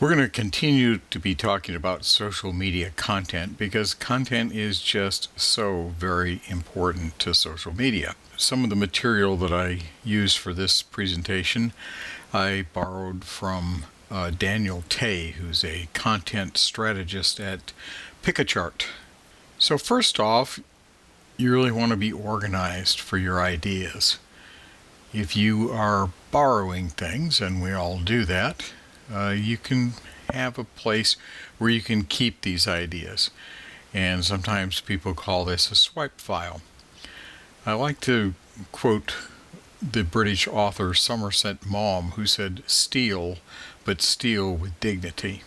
We're going to continue to be talking about social media content because content is just so very important to social media. Some of the material that I use for this presentation I borrowed from Daniel Tay, who's a content strategist at PickAchart. So first off, you really want to be organized for your ideas. If you are borrowing things, and we all do that, you can have a place where you can keep these ideas. And sometimes people call this a swipe file. I like to quote the British author Somerset Maugham, who said, "Steal, but steal with dignity."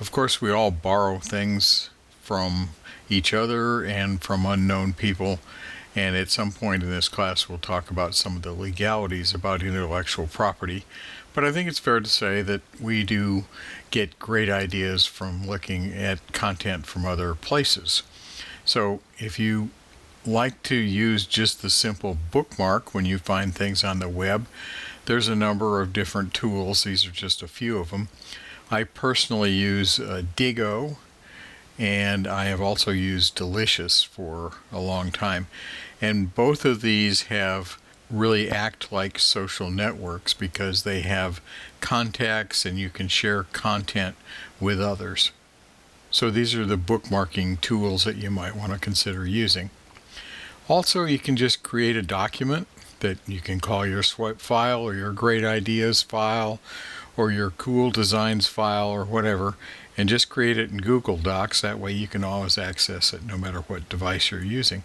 Of course, we all borrow things from each other and from unknown people. And at some point in this class, we'll talk about some of the legalities about intellectual property. But I think it's fair to say that we do get great ideas from looking at content from other places. So if you like to use just the simple bookmark when you find things on the web, there's a number of different tools. These are just a few of them. I personally use Digo, and I have also used Delicious for a long time. And both of these really act like social networks because they have contacts and you can share content with others. So these are the bookmarking tools that you might want to consider using. Also, you can just create a document that you can call your swipe file or your great ideas file or your cool designs file or whatever, and just create it in Google Docs. That way you can always access it no matter what device you're using.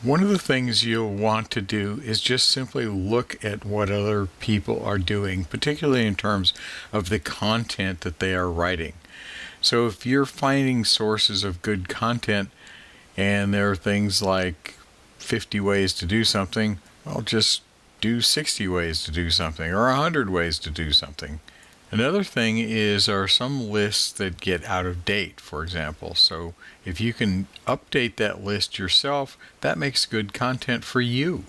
One of the things you'll want to do is just simply look at what other people are doing, particularly in terms of the content that they are writing. So if you're finding sources of good content and there are things like 50 ways to do something, well, just do 60 ways to do something or 100 ways to do something. Another thing are some lists that get out of date, for example. So if you can update that list yourself, that makes good content for you.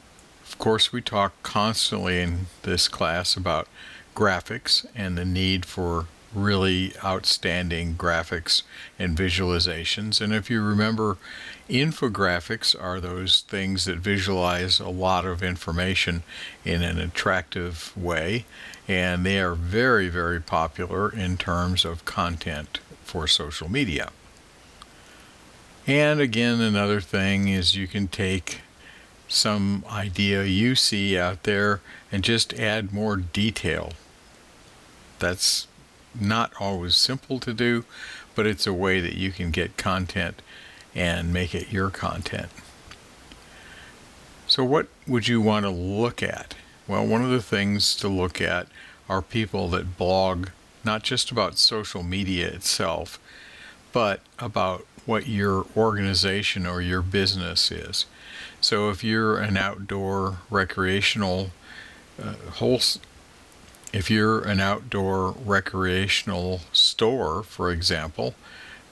Of course, we talk constantly in this class about graphics and the need for really outstanding graphics and visualizations. And if you remember, infographics are those things that visualize a lot of information in an attractive way, and they are very, very popular in terms of content for social media. And again, another thing is you can take some idea you see out there and just add more detail. That's not always simple to do, but it's a way that you can get content and make it your content. So what would you want to look at? Well, one of the things to look at are people that blog not just about social media itself, but about what your organization or your business is. So if you're an outdoor recreational store, for example,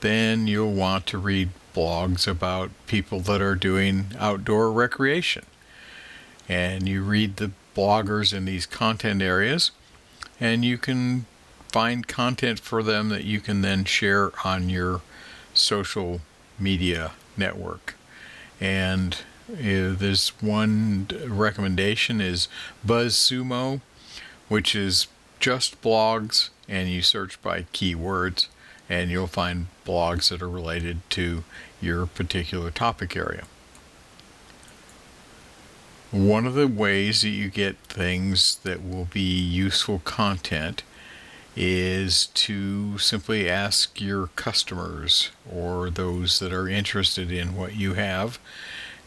then you'll want to read blogs about people that are doing outdoor recreation. And you read the bloggers in these content areas, and you can find content for them that you can then share on your social media network. And there's one recommendation is BuzzSumo, which is just blogs, and you search by keywords and you'll find blogs that are related to your particular topic area. One of the ways that you get things that will be useful content is to simply ask your customers or those that are interested in what you have.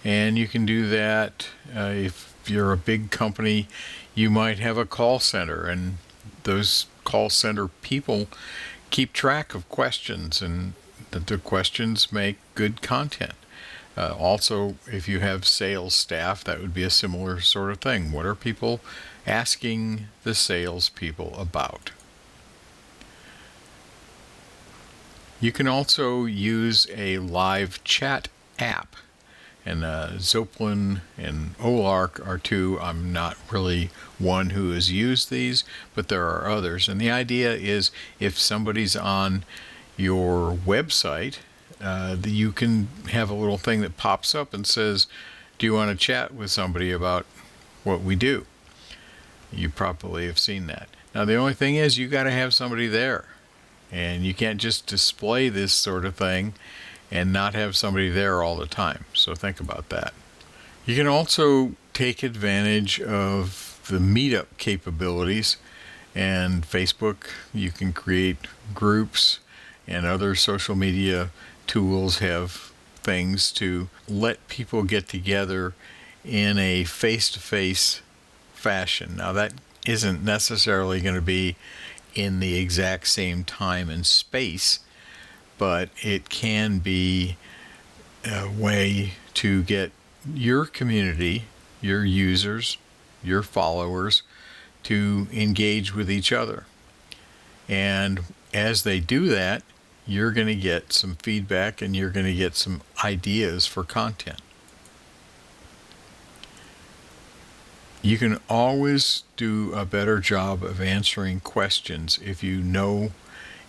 And you can do that if you're a big company, you might have a call center, and those call center people keep track of questions, and the questions make good content. Also, if you have sales staff, that would be a similar sort of thing. What are people asking the sales people about? You can also use a live chat app. And Zoplin and Olark are two. I'm not really one who has used these, but there are others. And the idea is if somebody's on your website, you can have a little thing that pops up and says, do you want to chat with somebody about what we do? You probably have seen that. Now, the only thing is you got to have somebody there. And you can't just display this sort of thing and not have somebody there all the time. So think about that. You can also take advantage of the meetup capabilities. And Facebook, you can create groups, and other social media tools have things to let people get together in a face-to-face fashion. Now, that isn't necessarily going to be in the exact same time and space, but it can be a way to get your community, your users, your followers to engage with each other. And as they do that, you're going to get some feedback and you're going to get some ideas for content. You can always do a better job of answering questions if you know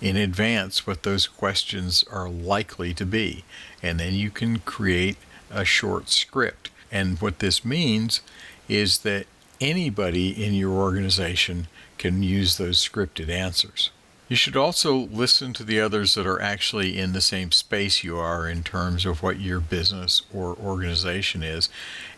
in advance what those questions are likely to be. And then you can create a short script. And what this means is that anybody in your organization can use those scripted answers. You should also listen to the others that are actually in the same space you are in terms of what your business or organization is.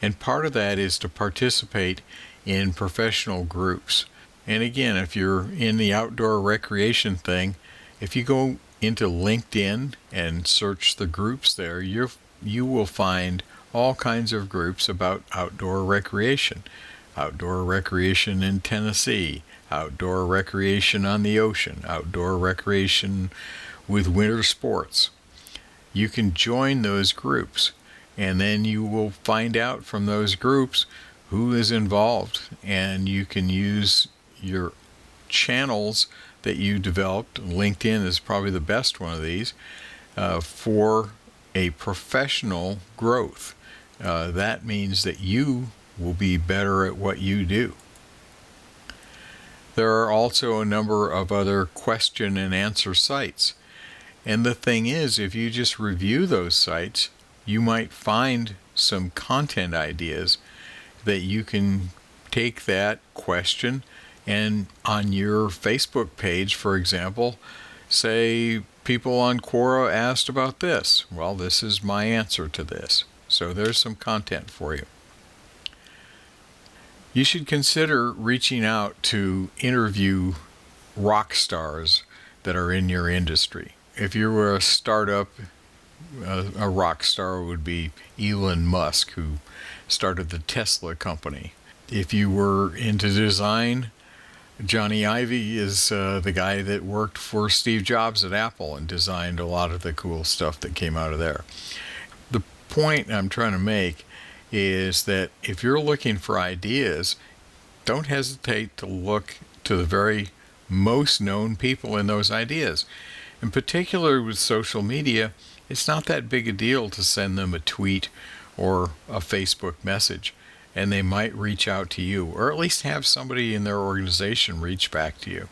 And part of that is to participate in professional groups. And again, if you're in the outdoor recreation thing, if you go into LinkedIn and search the groups there, you will find all kinds of groups about outdoor recreation. Outdoor recreation in Tennessee, outdoor recreation on the ocean, outdoor recreation with winter sports. You can join those groups, and then you will find out from those groups who is involved, and you can use your channels that you developed. LinkedIn is probably the best one of these for a professional growth. That means that you will be better at what you do. There are also a number of other question and answer sites. And the thing is, if you just review those sites, you might find some content ideas that you can take that question and on your Facebook page, for example, say people on Quora asked about this. Well, this is my answer to this. So there's some content for you. You should consider reaching out to interview rock stars that are in your industry. If you were a startup, a rock star would be Elon Musk, who started the Tesla company. If you were into design, Johnny Ive is the guy that worked for Steve Jobs at Apple and designed a lot of the cool stuff that came out of there. The point I'm trying to make is that if you're looking for ideas, don't hesitate to look to the very most known people in those ideas. In particular with social media, it's not that big a deal to send them a tweet or a Facebook message, and they might reach out to you, or at least have somebody in their organization reach back to you.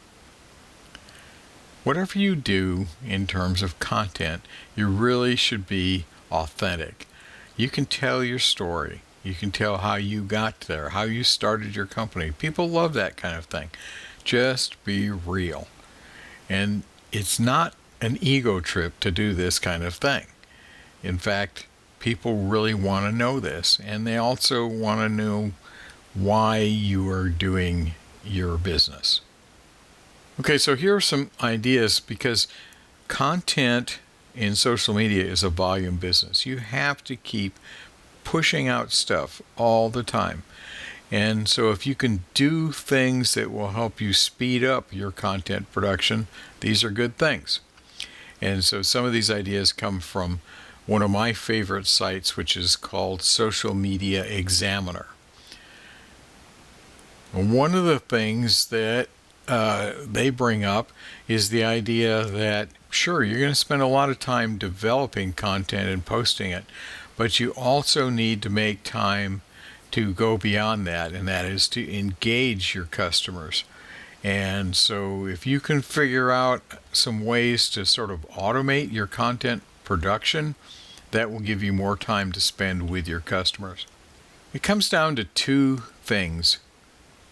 Whatever you do in terms of content, you really should be authentic. You can tell your story. You can tell how you got there, how you started your company. People love that kind of thing. Just be real. And it's not an ego trip to do this kind of thing. In fact, people really want to know this, and they also want to know why you are doing your business. Okay, so here are some ideas, because content in social media is a volume business. You have to keep pushing out stuff all the time. And so if you can do things that will help you speed up your content production, these are good things. And so some of these ideas come from one of my favorite sites, which is called Social Media Examiner. One of the things that they bring up is the idea that, sure, you're going to spend a lot of time developing content and posting it, But you also need to make time to go beyond that, and that is to engage your customers. And so if you can figure out some ways to sort of automate your content production, that will give you more time to spend with your customers. It comes down to two things.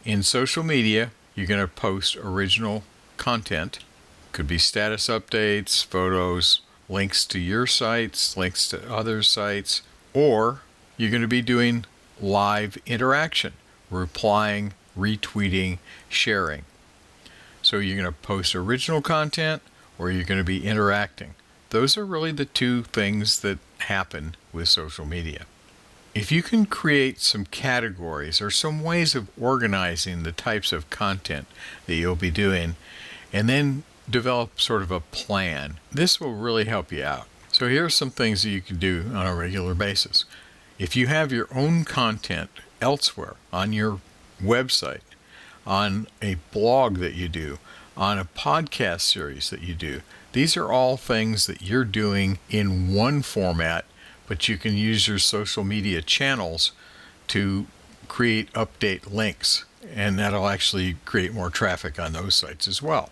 In social media, you're going to post original content. Could be status updates, photos, links to your sites, links to other sites, or you're going to be doing live interaction, replying, retweeting, sharing. So you're going to post original content or you're going to be interacting. Those are really the two things that happen with social media. If you can create some categories or some ways of organizing the types of content that you'll be doing, and then develop sort of a plan, this will really help you out. So here are some things that you can do on a regular basis. If you have your own content elsewhere on your website, on a blog that you do, on a podcast series that you do, these are all things that you're doing in one format, but you can use your social media channels to create update links, and that'll actually create more traffic on those sites as well.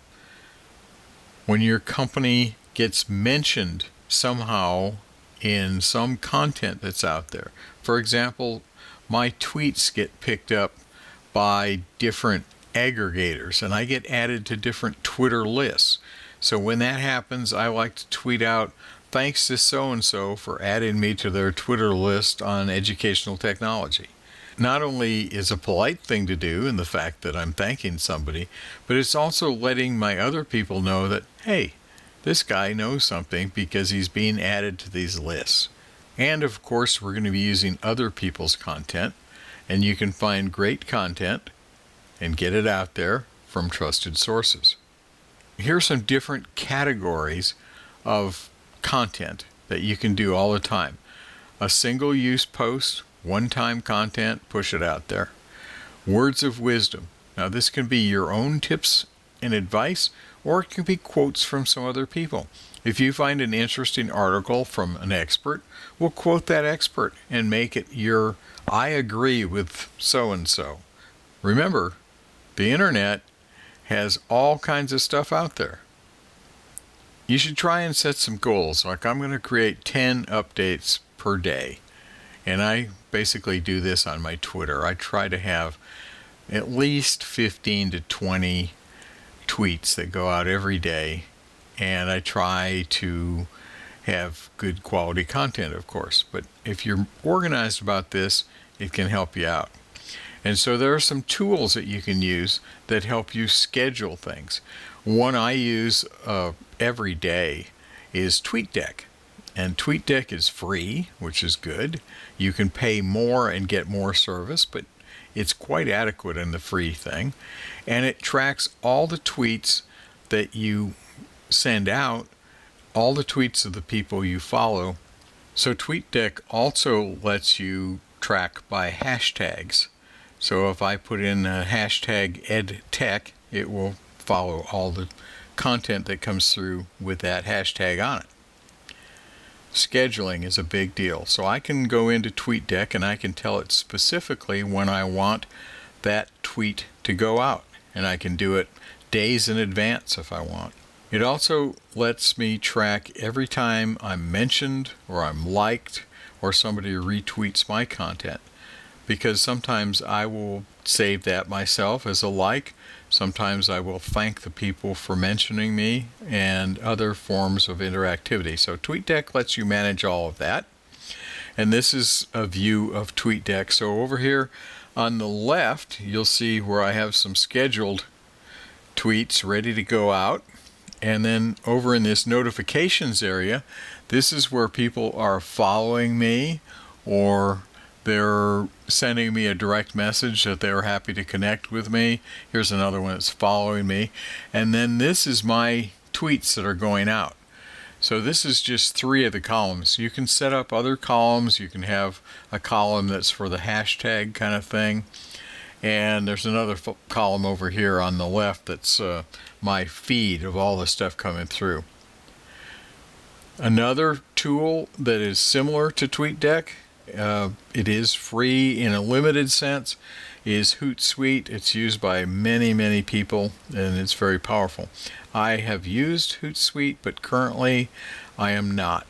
When your company gets mentioned somehow in some content that's out there, for example, my tweets get picked up by different aggregators and I get added to different Twitter lists. So when that happens, I like to tweet out, thanks to so-and-so for adding me to their Twitter list on educational technology. Not only is a polite thing to do in the fact that I'm thanking somebody, but it's also letting my other people know that, hey, this guy knows something because he's being added to these lists. And of course, we're going to be using other people's content, and you can find great content and get it out there from trusted sources. Here are some different categories of content that you can do all the time. A single-use post, one-time content, push it out there. Words of wisdom. Now this can be your own tips and advice, or it can be quotes from some other people. If you find an interesting article from an expert, we'll quote that expert and make it your I agree with so-and-so. Remember, the internet has all kinds of stuff out there. You should try and set some goals, like I'm going to create 10 updates per day. And I basically do this on my Twitter. I try to have at least 15 to 20 tweets that go out every day, and I try to have good quality content, of course. But if you're organized about this, it can help you out. And so there are some tools that you can use that help you schedule things. One I use every day is Tweetdeck. And Tweetdeck is free, which is good. You can pay more and get more service, but it's quite adequate in the free thing. And it tracks all the tweets that you send out, all the tweets of the people you follow. So Tweetdeck also lets you track by hashtags. So if I put in a hashtag EdTech, it will follow all the content that comes through with that hashtag on it. Scheduling is a big deal. So I can go into Tweetdeck and I can tell it specifically when I want that tweet to go out. And I can do it days in advance if I want. It also lets me track every time I'm mentioned or I'm liked or somebody retweets my content. Because sometimes I will save that myself as a like. Sometimes I will thank the people for mentioning me and other forms of interactivity. So Tweetdeck lets you manage all of that. And this is a view of Tweetdeck. So over here on the left, you'll see where I have some scheduled tweets ready to go out. And then over in this notifications area, this is where people are following me or they're sending me a direct message that they're happy to connect with me. Here's another one that's following me. And then this is my tweets that are going out. So this is just 3 of the columns. You can set up other columns. You can have a column that's for the hashtag kind of thing. And there's another column over here on the left that's my feed of all the stuff coming through. Another tool that is similar to TweetDeck, it is free in a limited sense, is Hootsuite. It's used by many people, and it's very powerful. I have used Hootsuite, but currently I am not.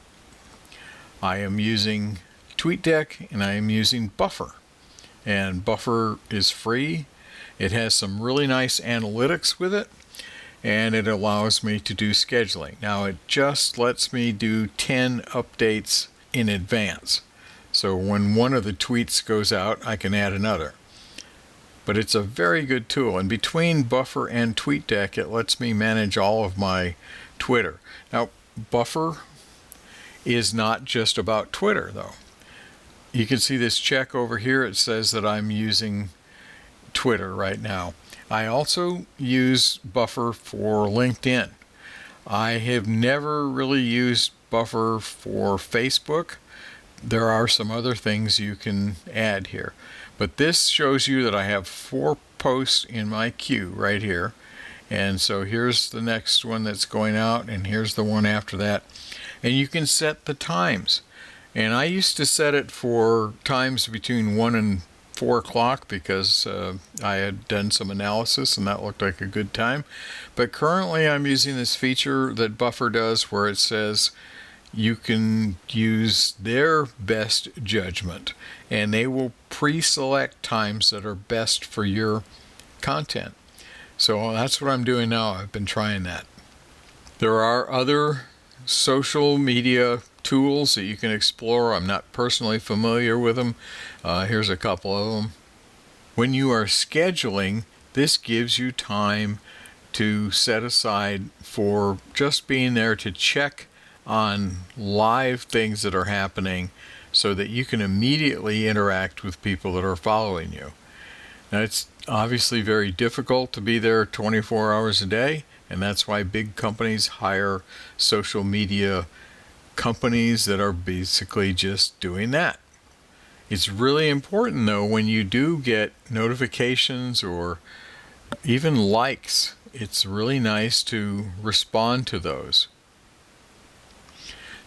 I am using TweetDeck, and I am using Buffer. And Buffer is free. It has some really nice analytics with it, and it allows me to do scheduling. Now, it just lets me do 10 updates in advance. So when one of the tweets goes out, I can add another. But it's a very good tool. And between Buffer and TweetDeck, it lets me manage all of my Twitter. Now, Buffer is not just about Twitter, though. You can see this check over here. It says that I'm using Twitter right now. I also use Buffer for LinkedIn. I have never really used Buffer for Facebook. There are some other things you can add here. But this shows you that I have 4 posts in my queue right here. And so here's the next one that's going out, and here's the one after that. And you can set the times. And I used to set it for times between 1 and 4 o'clock because I had done some analysis and that looked like a good time. But currently I'm using this feature that Buffer does where it says you can use their best judgment, and they will pre-select times that are best for your content. So that's what I'm doing now. I've been trying that. There are other social media tools that you can explore. I'm not personally familiar with them. Here's a couple of them. When you are scheduling, this gives you time to set aside for just being there to check on live things that are happening so that you can immediately interact with people that are following you. Now, it's obviously very difficult to be there 24 hours a day, and that's why big companies hire social media companies that are basically just doing that. It's really important, though, when you do get notifications or even likes, it's really nice to respond to those.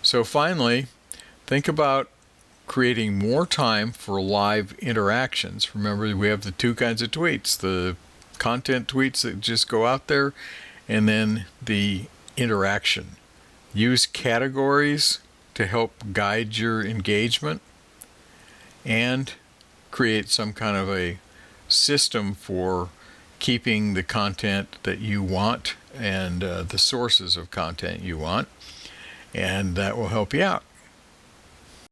So finally, think about creating more time for live interactions. Remember, we have the 2 kinds of tweets, the content tweets that just go out there, and then the interaction. Use categories to help guide your engagement, and create some kind of a system for keeping the content that you want and the sources of content you want, and that will help you out.